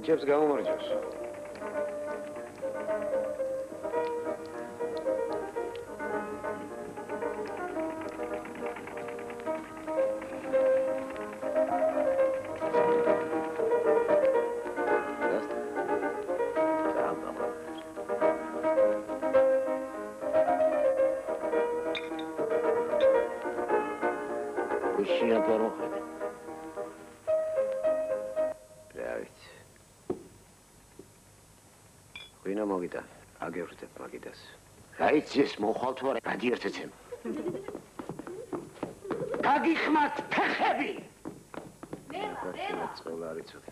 ბიჭებს გამომარჯოს. აგევრდებ მაგიდას. რაიც ეს მოხვალთ ვარ, გადიერთეცემ. გაგიხმართ ფეხები. წყევლა არ იცოდი.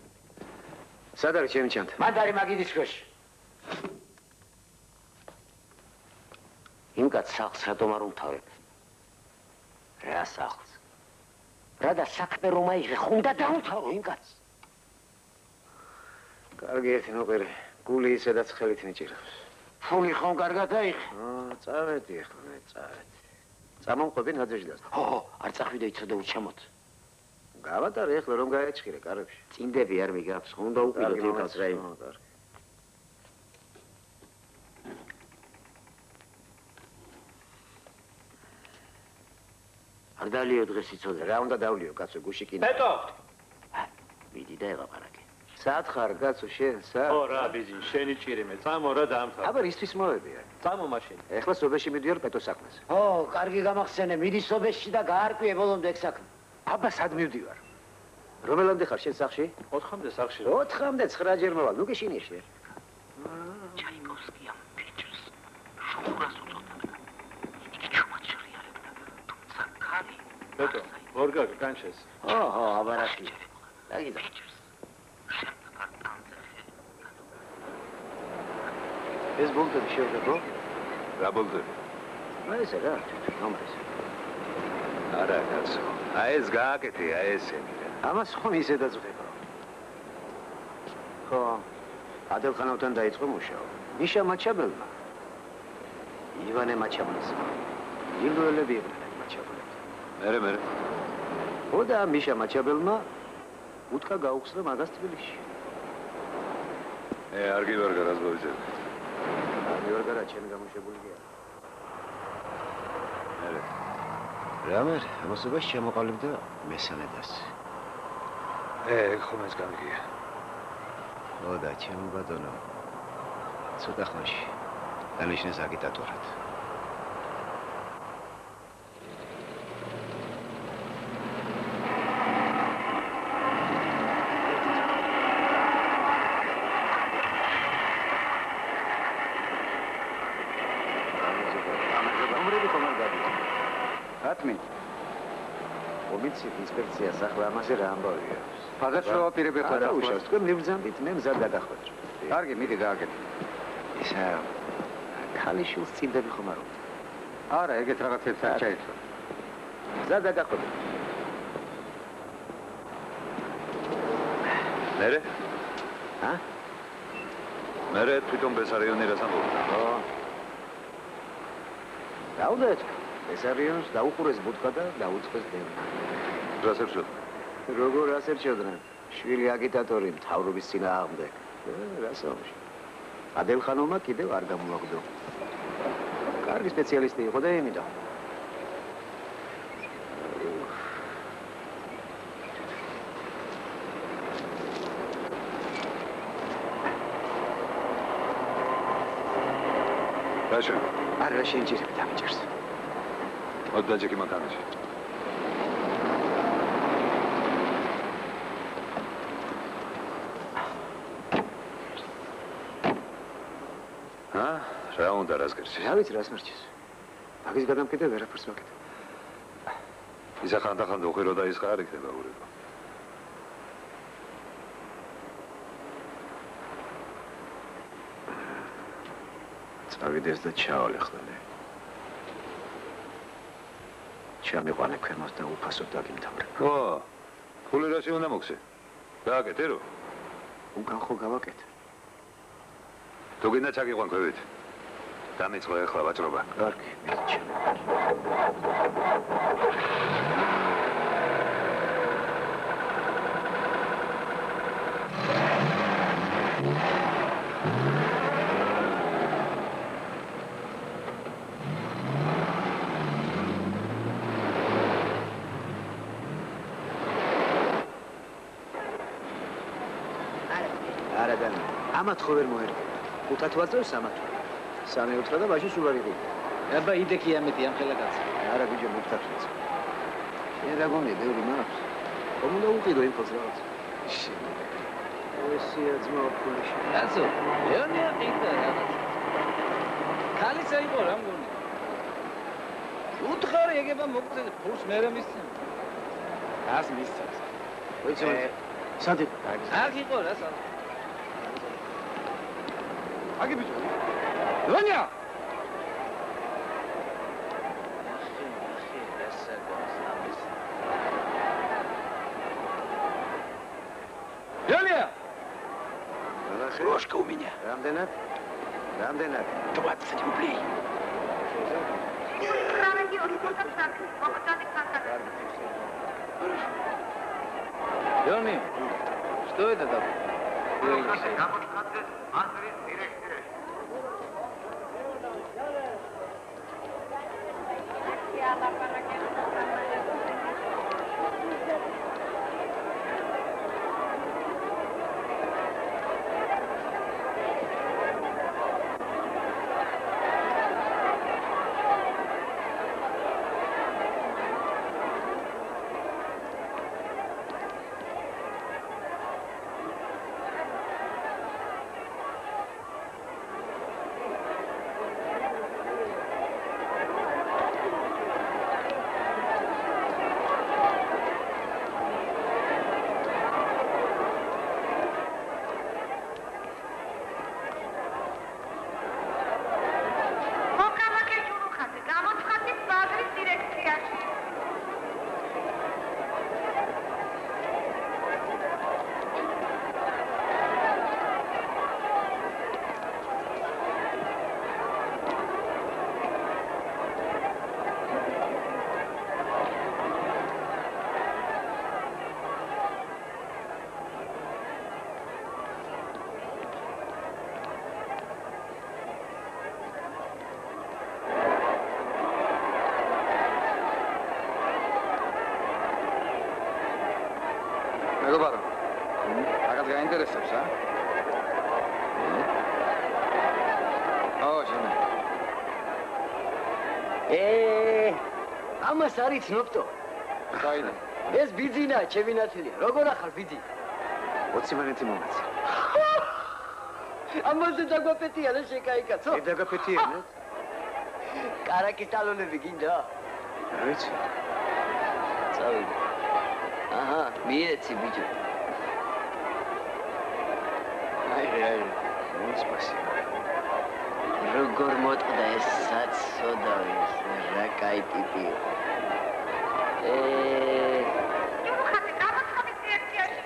სად არის ჩემი ჩანთა? მანდ არის მაგიდის ქვეშ. იმ კაცს სახლს რატომ არ უმთავრებ? რა სახლს? რა და საქმე რომ აიღე, ხომ და დაუმთავრო იმ კაცს? კარგი ერთი ნოყერი, გული ისედაც ხელით მიჭირავს. ფული ხომ კარგად აიღე? წავედი ახლა მე წავედი. წამომყვები ნაძეჟდას. ხო, არ წახვიდე იცოდა უჩამოთ. გავატარე ახლა რომ გაეჭხირე კარებში. წინდები არ მიგავს, ხომ და უყიდოთ იმას რა იმ. კარგი. არ დალიო დღეს იცოდე. რა უნდა დავლიო, კაცო, გუში კიდე. ბეტო. მიდი და ეღაპარაკე. სათხარ კაცო შენ სა? ხო რა ბიძი, შენი ჭირიმე, წამო რა დაამთავრე. აბა ისთვის მოვებია? წამო მაშინ. ეხლა სობეში მიდიარ პეტოს საქმეს. ო, კარგი გამახსენე, მიდი სობეში და გაარკვიე ბოლომდე ეგ საქმე. აბა სად მივდივარ? რომელამდე ხარ შენ სახლში? 4-მდე სახლში. 4-მდე 9 ჯერ მოვალ, ნუ გეშინია შენ. ჩაიკოვსკია ბიჭს შუღურას უწოდებდა. იგი ჩუმად შეღიარებდა, თუმცა ქალი. ბეტო, ორგა განჩეს. ოჰო, აბარაში. დაგიდა. ეს ბოლტები შევდებო? რა ბოლტები? ესე რა, ნომრეს. არა, კაცო. ეს გააკეთე, ესე. ამას ხომ ისე დაძღვება. ხო, ადელხანოვთან დაიწყო მუშაობა. მიშა მაჩაბელმა. ივანე მაჩაბელმა. ილუელები იყვნენ მაჩაბელები. მერე. ხო და მიშა მაჩაბელმა უთქა გაუხსნა მაგას თბილისში. არ გივარგა რაზბოვიძე. გიორგარა ჩემი გამოშვებულია. რამე, ამასობაში შემოყალიბდა მესამე დასი. ხომ ეს გამიგია. ო და ჩემო ბატონო. ცოტა ხანში დანიშნეს აგიტატორად. ინსპექცია სახლა ამაზე რა ამბავია. ფაზაშოა პირები ხარ უშავს. თქვენ მიბრძანდით, მე მზად გადახვეჭ. კარგი, მიდი გააკეთე. ისა ქალიშვილს წინდები ხომ არ უნდა? არა, ეგეთ რაღაცებს არ ჩაეცვა. მზად გადახვეჭ. მერე? ჰა? მერე თვითონ ბესარიონი რას ამბობდა? ხო. დაუდეთ. ბესარიონს დაუყურეს ბუდკა და დაუწყეს დევნა. რას ერჩოდენ? როგორ რას ერჩოდნენ? შვილი აგიტატორი მთავრობის წინააღმდეგ. რას ამში? ადელხანოვმა კიდევ არ გამოაგდო. კარგი სპეციალისტი იყო და იმიდა. რაშენ? არა შენ ჯერები დამიჯერს. მოდაჯეკი მანქანაში. რა უნდა რას გერჩი? რა ვიცი რას მერჩის. მაგის გადამკიდე ვერაფერს ვაკეთებ. ისა ხანდახან უღირო და ის ხარ იქნება ურება. წავიდეს და ჩავალეხლე. ჩამიყვანე ქვემოთ და უფასოდ დაგიმთავრებ. ო, ფული რაში უნდა მოგცე? გააკეთე რო? უკან ხო გავაკეთე. თუ გინდა ჩაგიყვან ქვევით. დამიწყო ახლა ვაჭრობა. კარგი, მიჩნე. არა დანა. ამათ ხო ვერ მოერგო. ხუთად ვაწევს ამათ. სამი უთხრა და მაშინ სულ არ იყიდე. აბა იდექი ამეთი ამ ხელა კაცი. არა ბიჭო მოგთახშეც. შენ რა გონია ბევრი მაქვს? ხომ უნდა უყიდო იმ ხოლს რაღაც. ესია ძმა ფულიში. კაცო, ლეონია ყიდა რაღაც. ქალიცა იყო რა მგონი. უთხარი ეგება მოგწე ფულს მერე მისცემ. ას მისცემს. ვიცი სადი აქ იყო რა სად. აგი ბიჭო. ლეონია Ложка у меня. Რამდენად? 20 рублей. Лёни, что это такое? მეგობარო, რაღაც გაინტერესებს, ა? შენ. ამას არ იცნობდო. საიდან? ეს ბიძინაა, ჩემი ნათელია. როგორ ახარ ბიძი? 20 მანეთი მომეცი. ამაზე დაგვაპეტიანე შეკაიკაცო. მე დაგაპეტიანე? კარაკის ტალონები გინდა? არ ვიცი. წავიდე. აჰა, მიეცი ბიჭო. აი, სპასიბო. როგორ მოტყდა ეს საცოდავი, რა კაი ტიპი. ხათი გამაცხადი სიარციაში.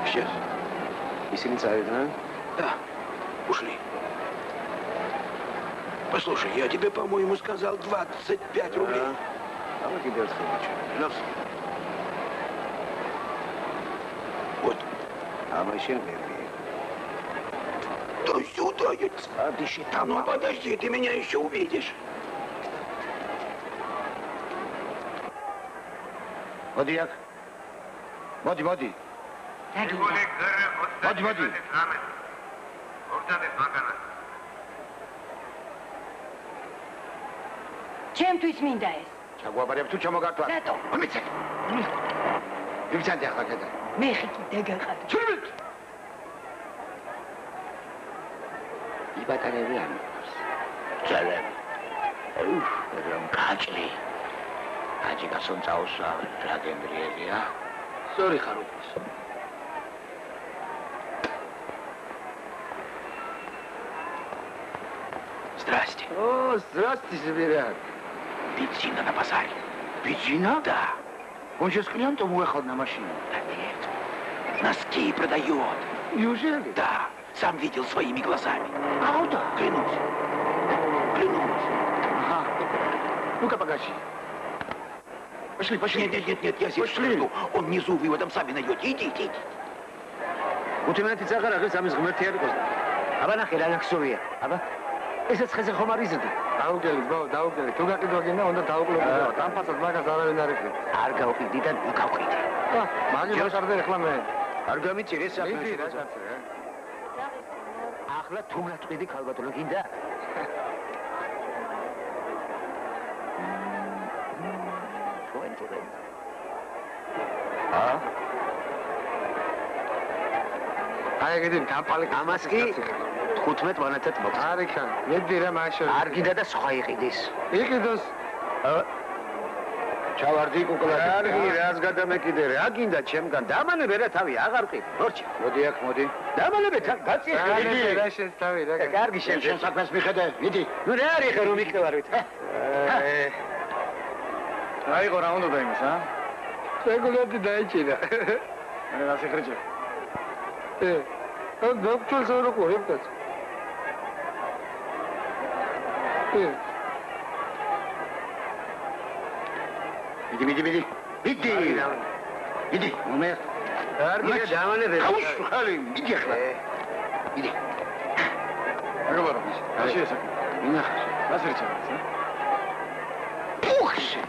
Сейчас. ისინი წავიდნენ? Да, ушли. Послушай, я тебе, по-моему, сказал 25 рублей. Давай тебе отходить. Вот. А машин верни. Да сюда, я дыши там. Ну подожди, ты меня еще увидишь. Модиак. Моди. Моди. ჩემთვის მინდა ეს. ჩაგვაბარებ თუ ჩამოგართვა. რატო? მომიცე. ვიბცანდი ახლა კედა. მე ხიკი დაგაყად. ჩურმით. იბატანები არ მიყვარს. Ძალები. რომ გაჭრი. აჯიკასონ წაუსვა რა გემრიელია. სწორი ხარ უფლის. Здрасте. О, здравствуйте, Сибиряк. Бензина на базаре. Бензина? Да. Он сейчас клиентом уехал на машине. Да нет. Носки продает. Неужели? Да. Сам видел своими глазами. Правда? Клянусь. Ага. Ну-ка, погоди. Пошли. Нет, я здесь жду. Он внизу, вы его там сами найдете. Идите. Вот именно ты цагара, говорит, сам из гумертиер. Аба нахер, Алексовия. Аба. ესეც ხეზე ხომ არ იზრდი? დაუგელით, ბაო, დაუგელით. თუ გაყიდვა გინდა, უნდა დაუკლოვო. დამფასად მაგას არავინ არ ეხება. არ გავყიდი და ნუ გავყიდი. მაგი მოხარდა ეხლა მე. არ გამიწირე საქმე. მიდი რა კაცო, რა. ახლა თუ მრატყიდი ქალბატონო გინდა? აი ეგეთი დაპალი ამას კი 15 მონეტად მოხდა. არ იქან. მედი რა მაშინ. არ გინდა და სხვა იყიდეს. იყიდოს. ჩავარდი კუკლაში. კარგი, რას გადამეკიდე რა გინდა ჩემგან? დამანებე რა თავი, აღარ ყიდი. მორჩი. მოდი აქ, მოდი. დამანებე გაწიე. მიდი რა შენს თავი რა. კარგი შენ საქმეს მიხედე, მიდი. ნუ რა არის ხე რომ იქნევარვით? აიღო რა უნდა დაიმოს, ა? რეგულარდი დაიჭირა. მე რა შეხრიჭე? ან დოქტორს არ ყურებ კაც. მიდი. მიდი, მომერ. კარგი, დამანებე. ხალი, მიდი ახლა. მიდი. აგაბარო. რაში ესა? მინახავს. რა შეხრიჭე? უხში.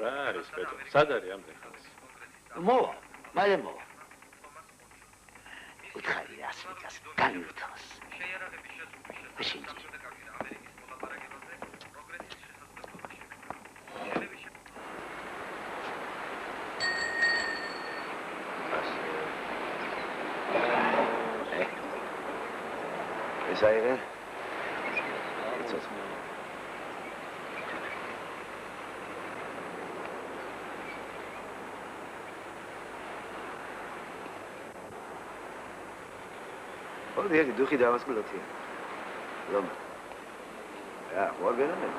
რა არის ბეტო? სად არის ამდენ ხანს? მოვა, მალე მოვა. უთხარი ასმიკას განვითოს. ეს აიღე? მოდი ერთი დუხი დავასკვლოთია. რომ რა, ვარ გენანე?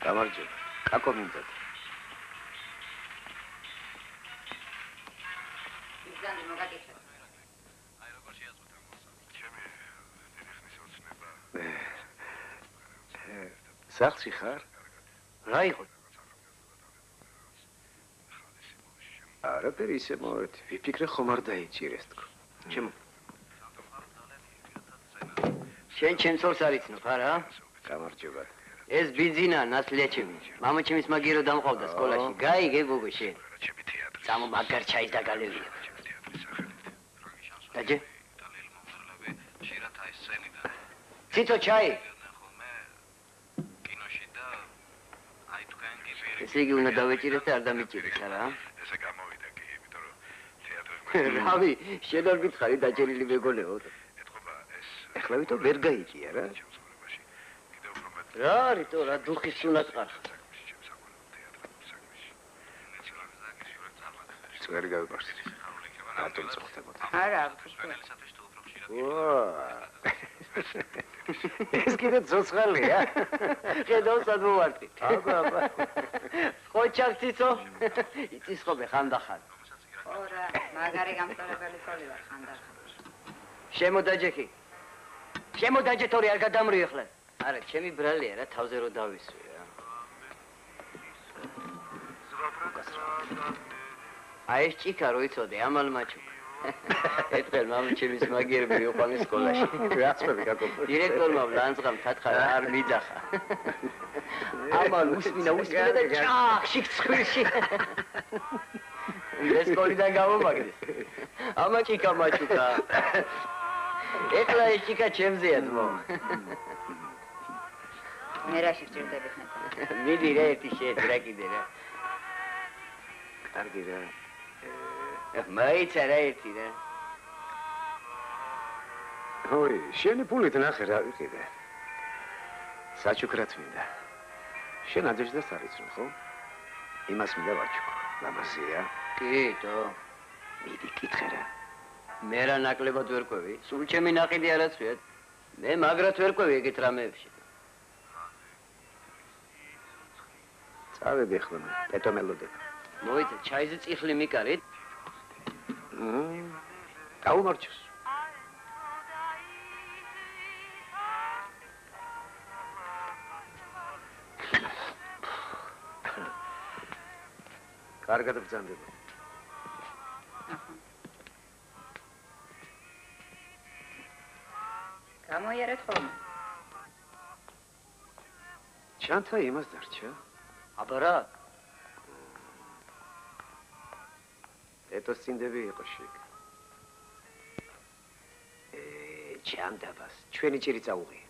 გამარჯობა. აკო მინდათ. ბიზანტი მოგაკითხეთ. აი როგორ შეაზღუდა ჩემი დიდი ხნის ოცნება. სახლში ხარ? რა იყო? არაფერი ისე მოვეთ. ვიფიქრე ხომ არ დაიჭირეს თქო. ჩემო. შენ ჩემს ორს არ იცნობ, არა? გამარჯობა. ეს ბიძინა ნასლიაჩემი. მამაჩემის მაგირო დამყავდა სკოლაში. გაიგე გოგო შენ. ჩემი თეატრის სამო მაგარ ჩაის დაგალევია. დაჯე? იტალიელი მომღერლები ხშირად აი სცენიდან ციცო ჩაი. კინოში და აი თქვენ გიფერი. ესე იგი უნდა დავეჭირეთ და არ დამიჭირეთ, არა? ესე გამოვიდა კი, იმიტომ რომ თეატრის რავი, შენ არ გითხარი დაჭერილი მეგონეო. ეთქობა ეს ეხლა ვითომ ვერ გაიჭია რა? შემოსავლობაში. კიდევ უფრო მეტ რა არის თო რა დუხის სუნაც ყარხ. წვერი გავიყარს. რატომ წუხდებოდა? არა. ეს კიდე ცოცხალია. ხედავ სად მოვარტი. აბა. ხოჩარ ციცო. იცის ხოლმე ხანდახან. ორა, მაგარი გამწორებელი ხოლი ვარ ხანდახან. შემოდაჯექი. შემოდაჯე თორე არ გადამრიო ახლა. არა, ჩემი ბრალია რა, თავზე რო დავისვი რა. აი ეს ჭიქა რო იცოდე, ამალმაჩუ. ეთქელ მამაჩემის მაგიერები მიყვანეს სკოლაში. რაცები გაკოპო. დირექტორმა ლანძღამ თათხა არ მიძახა. ამალ უსმინა და ჭახში ცხვირში. ეს სკოლიდან გამომაგდეს. ამა ჭიქა მაჩუკა. ეხლა ეს ჭიქა ჩემზეა ძმო. მე რა შეჭირდებით ნეტა. მიდი რა ერთი შეეძ რა კიდე რა. კარგი რა. მაიცა რა ერთი რა. ой, შენი პულით ნახე რა ვიყიდე. საჩუქრად მინდა. შენ აჯეშდას არიცნო, ხო? იმას მინდა ვაჩუქო. ლამაზია. კიტო. მიდი კითხე რა. მე რა ნაკლებად ვერ ყვევი? სულ ჩემი ნაყიდი არაცვიათ. მე მაგრად ვერ ყვევი ეგეთ რამეებში. წავედი ახლა მე, პეტო მელოდები. მოიცა, ჩაიზე წიხლი მიკარით. გაუმარჩოს. კარგად ბრძანდება. გამოიარეთ ხოლმე. ჩანთა იმას დარჩა. აბა რა? ეტოს წინდები იყო შეკ. ჩანდაბას, ჩვენი ჭირი წაუღია.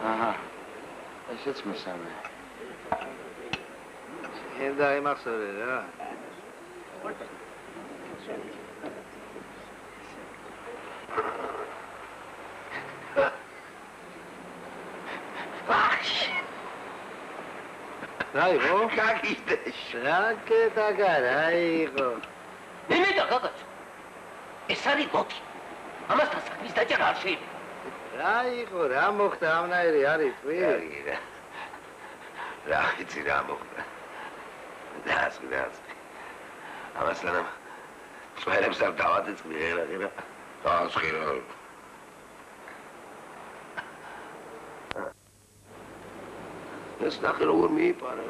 აჰა. ესეც მესამე. ენ დაიმახსოვრე რა. რაიღო? გაგიდეშ. რაკეტა გარაიღო. იმედა გაგაცო. ეს არის ბოთი. ამასთან საქმის დაჭერა არ შეიძლება. რაიღო, რა მოხდა ამნაირი არის ტვირი? რა ვიცი რა მოხდა. დაასკი. ამასთან წვერებს არ დავადეწყდი ღერა. დაასკი რა. ეს ნახე როგორ მიიპარა.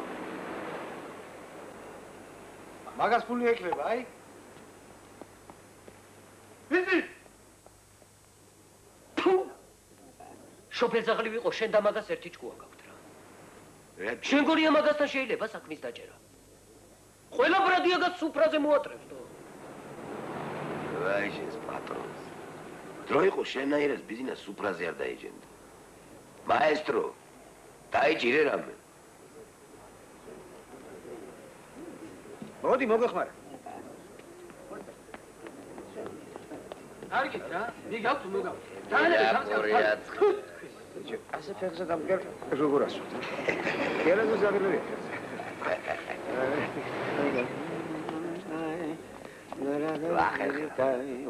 მაგას ფული ექნება, აი? ვიზი? შოფერზაღლი ვიყო, შენ და მაგას ერთი ჭკუა გაქვთ რა. შენ გორია მაგასთან შეიძლება საქმის დაჭერა. ყველა ბრადიაგაც სუფრაზე მოატრევს თო. ვაი შენს პატრონს. დრო იყო შენაირად ბიზნეს სუფრაზე არ დაიჯენდა. მაესტრო დაიჭირე რამე. მოდი მოგეხმარა. კარგით რა, მიგავ თუ მოგავ. ასე ფეხზე დამგერ როგორ ასვათ? კერაზე ზაგრები.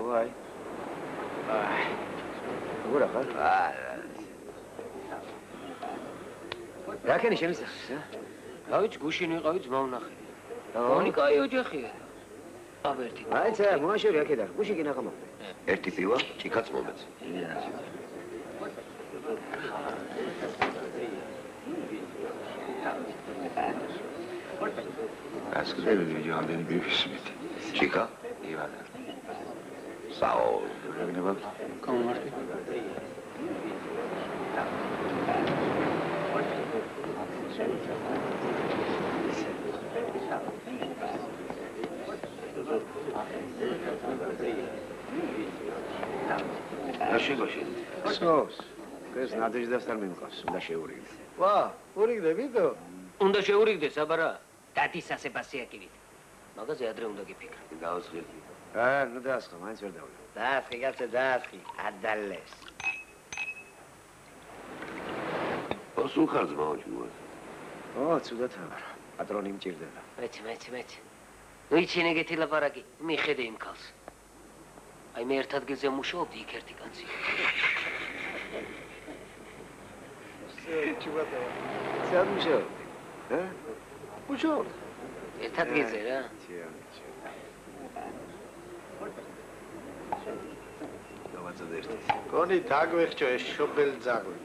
ვაი. როგორ ახალ? რა ქენი შემისახს? რავი, გუშინ ვიყავი ძმავნახე. მონი კაი ოჯახია. აბერტი. აიცა, მოაშორი აქედან. გუში კი ნახა მოხდა. ერთი პივა, ჭიქაც მომეც. გასკდები ჯანდენი ბიფისმით. ჩიკა? ივანა. საო. რეგნება? გამომართი. აშიგოში. სოს. ეს ნადეჟდასთან მიმყავს, უნდა შეურიგდეს. ვა, ურიგდებიდო? უნდა შეურიგდეს, აბარა. დათის ასებასიაკივით. მაგაზე ადრე უნდა გიფიქრე. გაუცხიდი. ნუ დაასხა, მაინც ვერ დავლიო. დაასხი, კაცო, დაასხი. ადალეს. პოსულ ხარ ძმაო ჯუა. ცუდად ამარ. პატრონი მჭირდება. მეც. ნუ იჩინე ეგეთი ლაპარაკი, მიხედე იმ ქალს. აი მე ერთ ადგილზე მუშაობდი, იქ ერთი კაცი. ჩუბატა. სად მუშაობდი? მუშაობდი. ერთ ადგილზე რა. გონი დაგვეხჭო ეს შობელ ძაღლი.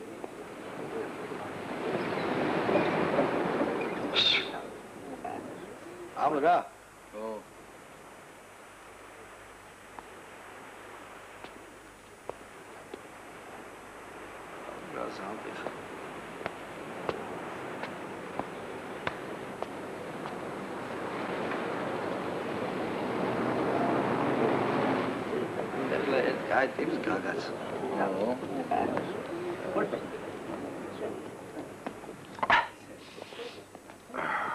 ამ რა? Kaj tips gagac.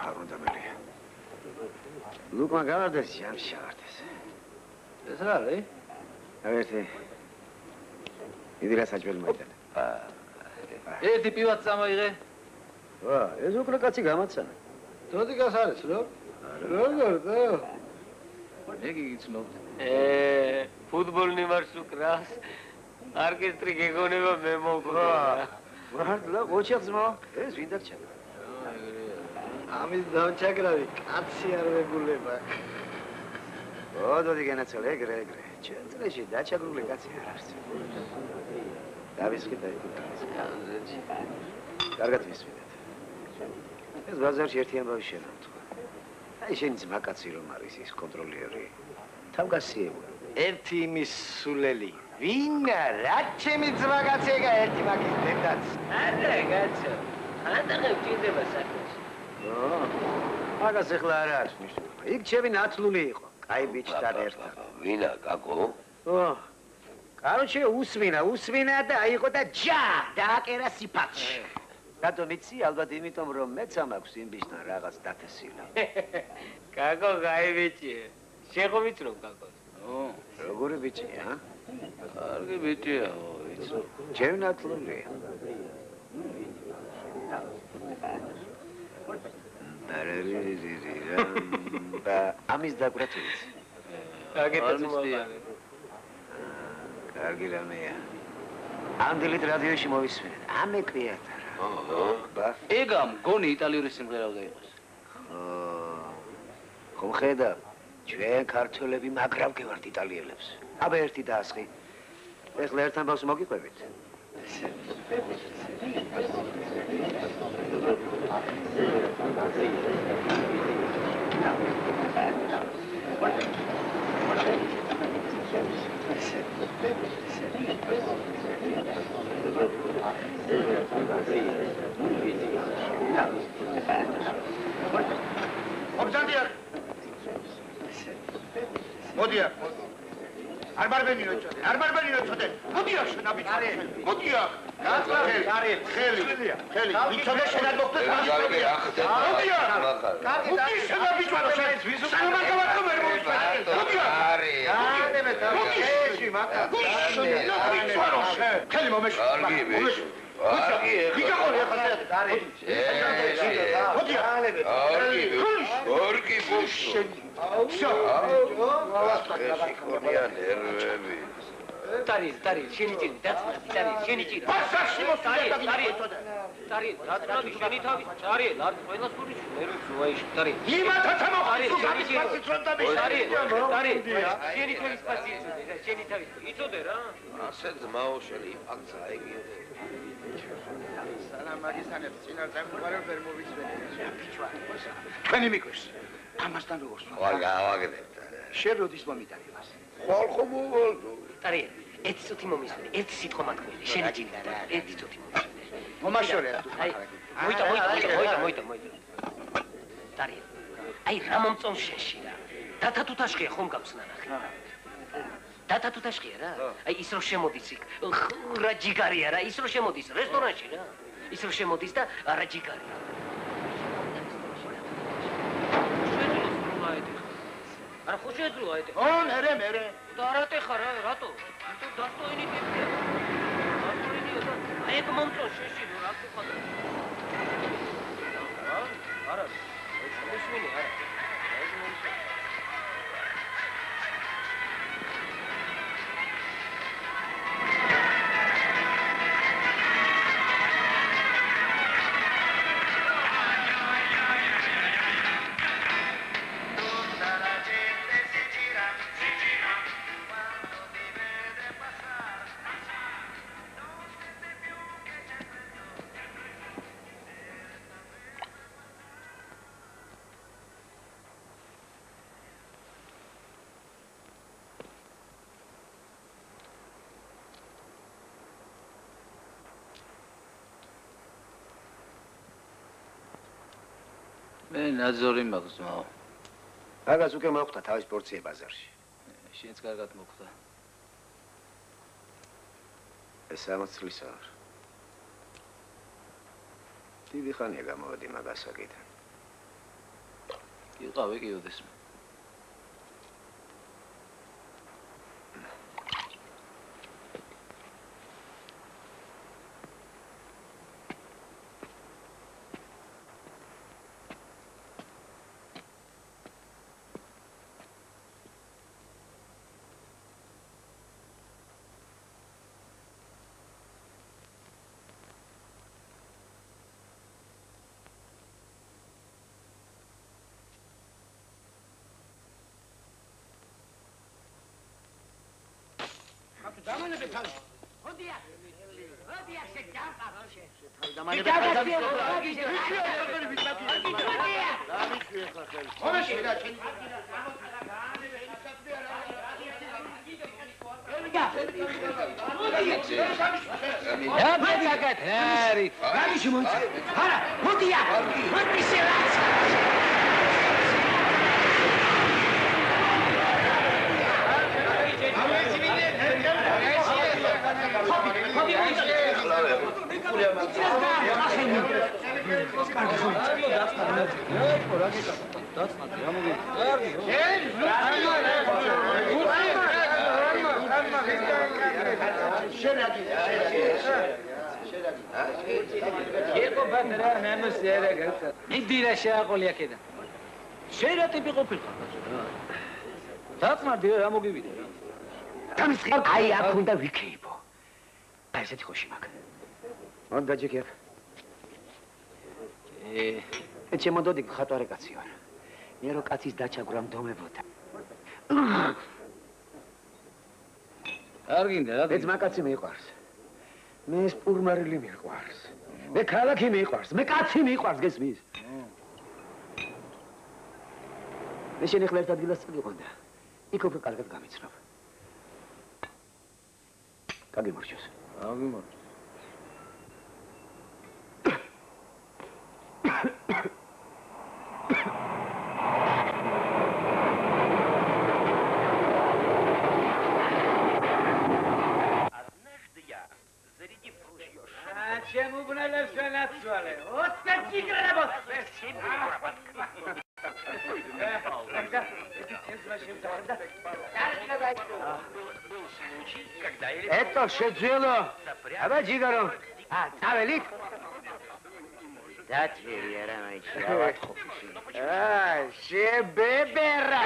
Arundameli. Lukma gavardes, jam shavardes. ეს რა არის? Averte. Idila saჯველი მოიტანა. ერთი პივაც წამოიღე. ეს უკვე კაცი გამაცანა. დოდიკას არის, რო? როგორ და? ეგი გიცნობთ. ფუტბოლნი მარშუკრას. ორკესტრი გეგონება მე მოგვრა. მართლა ოჩახზმა? ეს ვინ დარჩა? ამის დავჩაგრავი, კაცი არ ვეგულება. დოდი განაცალე ეგრე. ჩენწლეში დაჩაგრული კაცი არ არის. დავისხი დაიკუტანეს. კარგად ვისვიდეთ. ეს ბაზარში ერთი ამბავი შემოთქვა. აი შენი ძმა კაცი რომ არის ის კონტროლიერი. თავგასიებული. ერთი იმის სულელი. ვინ რა ჩემი ძმა კაცია ერთი მაგის დედაც. არა კაცო. ანდაღე ვჭირდება საქმეში. მაგას ახლა არ არის მნიშვნელობა. იქ ჩემი ნათლული იყო. კაი ბიჭთან ერთად. ვინა, კაკო? კაროჩე უსმინა და აიღო და ჯა დააკერა სიფათში. რატომ იცი? ალბათ იმიტომ რომ მეც ამაქვს იმ ბიჭთან რაღაც დათესილი. კაკო კაი ბიჭია. შეხო ვიცნობ კაკოს. როგორი ბიჭია? კარგი ბიჭია, ვიცნობ. ჩემი ნათლულია. ამის დაკვირა თუ იცი? აგეთაც მოაყარე. კარგი რამეა. ამდელით რადიოში მოვისმენთ. ამეკვიათ არა. ეგა მგონი იტალიური სიმღერა უნდა იყოს. ხომ ხედავ? ჩვენ ქართველები მაგრა ვგევართ იტალიელებს. აბა ერთი დაასხი. ეხლა ერთ ამბავს მოგიყვებით. მოდია. არ ბარბენიო წოდე. მოდია შენა ბიჭი. მოდია. გაწევი. ხელი. იცოდე შენა დოქტორ. კარგი ახდე. მოდია. კარგი შენა ბიჭი. სანამ გავაკო ვერ მოვიწვე. მოდია. მოდი მაგა. ხელი მომეშ. კარგი ბიჭი. კარგი ვიკაყოლი ახლა დარი. მოდია. ორკი ბუშო. ვსო. ხორია ნერვები. ტარი, შენი ჭირი, დაწმარდი, შენი ჭირი. პასაში მოსწრება ტარი. ტარი, დაწნადი შენი თავის, ტარი, ლარ ყველას გულის მე როაიში, ტარი. იმათაც მოხდა, ტარი, შენი თავის პასი იცოდე რა, შენი თავის. იცოდე რა. ასე ძმაო შენი ფაქტს აიგიო. სანამ მაგისანებს წინარ დამყარებ ვერ მოვიცვენე. თქვენი მიკვირს. ამასთან როგორ სხვა? გავაგდებთ. შენ როდის მომიტანებას? ხალხო მოვალდო. ტარი, ერთი წუთი მომისმენი, ერთი სიტყვა მათქველი, შენი ჭირდა რა, ერთი წუთი მომისმენი. მომაშორე თუ აი, მოიტა. ტარი, აი რა მომწონს შენში რა. დათა თუთაშხია ხომ გაქვს ნანახი? დათა თუთაშხია რა. აი ის რო შემოდის იქ, რა ჯიგარია რა, ის რო შემოდის რესტორანში რა. ის რო შემოდის და რა ჯიგარია. არა ხო შეძლო აიტე. მერე. და არატეხა რა, რატო? თუ დასტოინი ტიპია. დასტოინია და აი ეგ მომწონს შენში რა გქონდა. არა. ისმინე არა. ეს მომწონს. მე ნაძორი მაქვს ძმაო. მაგას უკვე მოხდა თავის პორცია ბაზარში. შენც კარგად მოხდა. ეს 60 წლისა ვარ. დიდი ხანია გამოვედი მაგასაკიდან. იყავი კი ოდესმე. იყო ბატრა ნამოსერა გაცა. მიდირა შეაყოლია კიდე. შენ რა ტიპი ყოფილიყო? დაწმარდი რა მოგივიდა რა. დამისხი აი აქ უნდა ვიქეიბო. აი ესეთი ხოში მაქვს. მან დაჯიქე. ჩემოდოდი ხატვარე კაცი ვარ. მე რო კაცის დაჩაგვრა მდომებოდა. არ გინდა რა? მე ძმაკაცი მიყვარს. მე სპურმარილი მიყვარს. მე ქალაქი მიყვარს. მე კაცი მიყვარს, გესმის? მე შენ ახლა ერთ ადგილას წავიყონდა. იქ უფრო კარგად გამიცნობ. გაგიმორჩოს. აგიმორჩოს. Чем убрали все на столе? Вот какие грабы! Это шедзело. А Джигаро. Тавелик. Да, я раньше. Шебебера.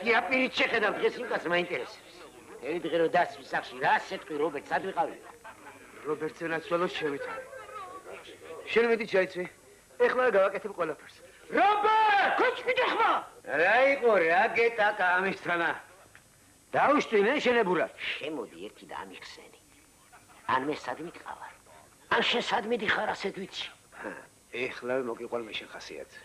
Я перечекал, пресинка, сама интересует. Я видел, что да, списавший раз, сетку и робот, сад выкалывает. რობერტზე ნაცვალოს შემითავე. შენ მეტი ჩაიცვი. ეხლა გავაკეთებ ყველაფერს. რობერტ, კოჩკიდე ხმა. რა იყო რა გეტაკა ამისთანა? დაუშტვინე შენებურად. შემოდი ერთი და ამიხსენი. ან მე სად მიყავარ? ან შენ სად მიდიხარ ასეთ ვიცი? ეხლა მოგიყვარ მე შენ ხასიათზე.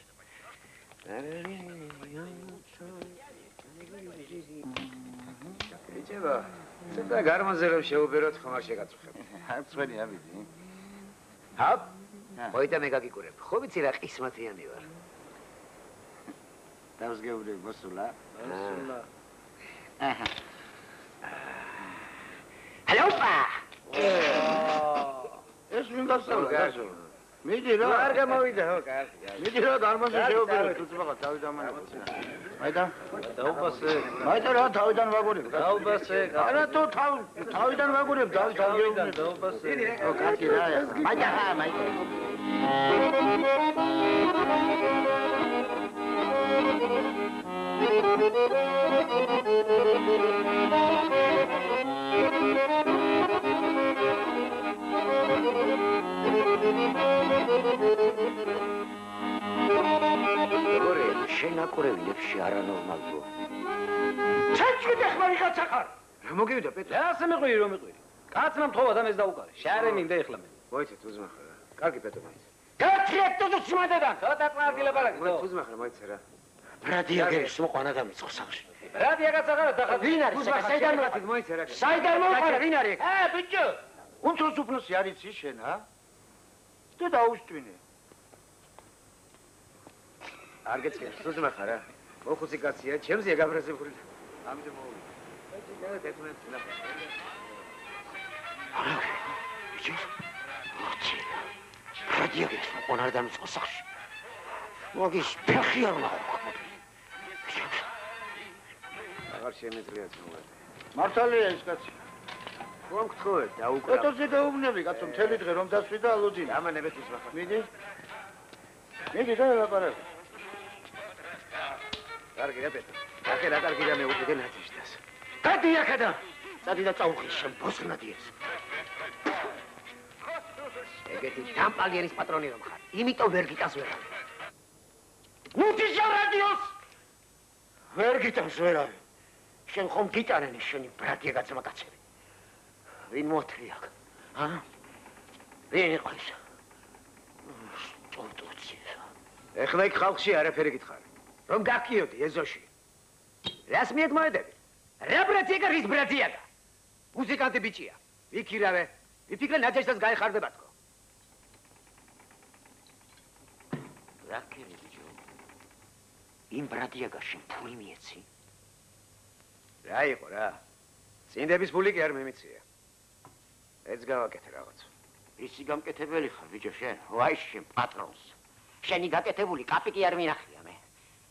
ეჭება, ცოტა გარმონზე რომ შეუბეროთ ხმარ შეგაწუხებ. არცვენი ამიდი. ჰაპ. მოითა მე გაგიკურებ. ხო ვიცი რა ყისმათიანი ვარ. დავსგებული მოსულა. მოსულა. აჰა. ჰალოპა! ეს ვინ გასწავლა გასო? მიდი რა. არ გამოვიდა ხო, კარგი. მიდი რა გარმონზე შეუბეროთ, უცბაღა თავიდან მანაკოცე. მაიდა? დაუბასე. მაიდა რა თავიდან ვაგონებ. დაუბასე. არა თუ თავიდან ვაგონებ, თავიდან დაუბასე. ო კარგი რა. მაიდა რა, მაიდა. როგორი შენაკურები ლებში არანორმალო. ჩაჭიდე ხმა ვიღაცა ხარ. რა მოგივიდა პეტრე? რა ასე მეყვირი რომ მეყვირი? კაცმა მთხოვა და მეც დაუკარე. შარემინდა ეხლა მე. მოიცეთ უზმახა რა. კარგი პეტრე მოიცე. გატრიექტო და შემოდედან. ცოტა ყვარდი ლაპარაკი. მოიცე უზმახა მოიცე რა. ბრადიაგერის მოყვანა დამიწყო სახში. ბრადიაგაც აღარა დახა. ვინ არის? საიდან მოვყიდ მოიცე რა. საიდან მოვყარა? ვინ არის? ბიჭო. უმცროს უფროსი არის ის შენ, ა? და დაუშტვინე. არ გეწიებს უზმახა რა. მოხუცი კაცია, ჩემზეა გაბრაზებული. ამიტომ მოვიდა. ეჭიგა დეთმეთ ნახე. არა. ბიჭო. მოწი. ბრადიაგერის მოყვანა დამიწყო სახში. მოგის ფეხი არ მაქვს. აღარ შემიძლია ცნობები. მართალია ეს კაცი. ხომ გთხოვეთ დაუკრა. პეტროზე გაუბნები კაცო, მთელი დღე რომ დასვი და ალოძინა. ამანებეთ უზმახა. მიდი. მიდი და ლაპარაკი. კარგი რა პეტრე. აკე რა კარგი და მე უკიდე ნაძიშდას. გადი აქედან. წადი და წაუხი შენ ბოსნადიეს. ეგეთი დამპალიერის პატრონი რომ ხარ. იმიტომ ვერ გიტანს ვერავი. ნუთიშა რადიოს! ვერ გიტანს ვერავი. შენ ხომ გიტანენ შენი ბრატიაგაც მაკაცები. ვინ მოთრიაკ? ა? ვინ იყო ის? სტოტოცი. ეხლა იქ ხალხში არაფერი გითხარი. რომ გაქიოდი ეზოში. რას მიეგმოედები? რა ბრატიაგა რის ბრატიაგა? მუსიკანტი ბიჭია. ვიქირავე. ვიფიქრე ნაჯაშას გაეხარდება თქო. რა ქერი ბიჭო? იმ ბრატიაგაში ფული მიეცი? რა იყო რა? წინდების ფული კი არ მემიცია. ეც გავაკეთე რაღაც. ისი გამკეთებელი ხარ ბიჭო შენ? ვაი შენ პატრონს. შენი გაკეთებული კაპი კი არ მინახია მე.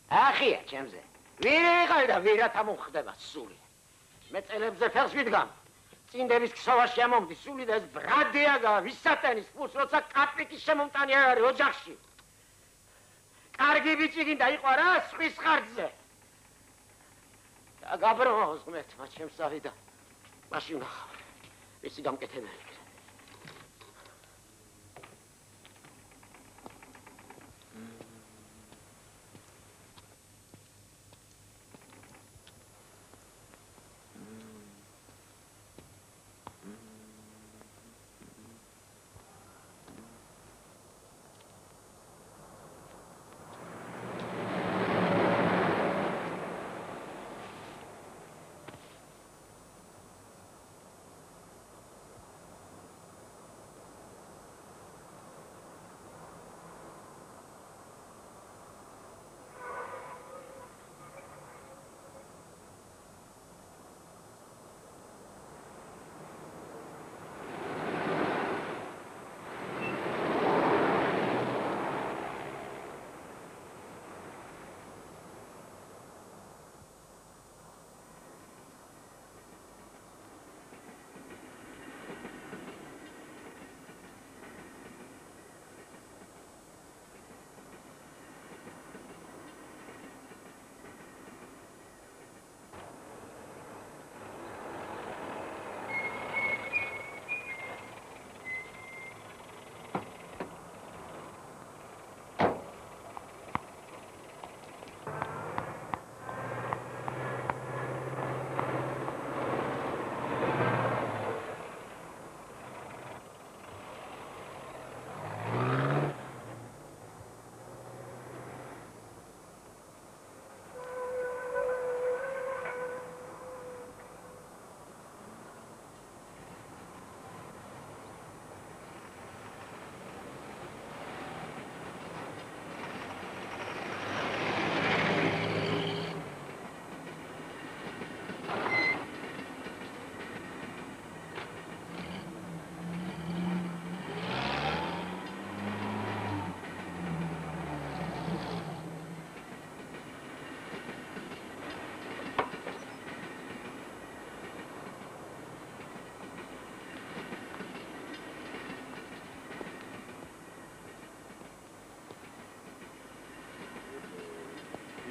ახია ჩემზე. ვინ იყავი და ვირათა მომხდება სული. მე წელებზე ფეხს ვიდგამ. წინდების ქსოვაში ამომდი სული და ეს ბრადიაგა ვისატენის ფულს როცა კაპი კი შემომტანი არ არის ოჯახში. კარგი ბიჭი გინდა იყო რა სხვის ხარჯზე. და გაბრმავს ღმერთმა ჩემს ავიდა. მაშინ ნახავ. ისი გამკეთებელი.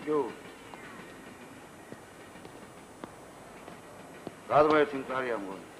იო. გადმოერთი მწარი ამგონი.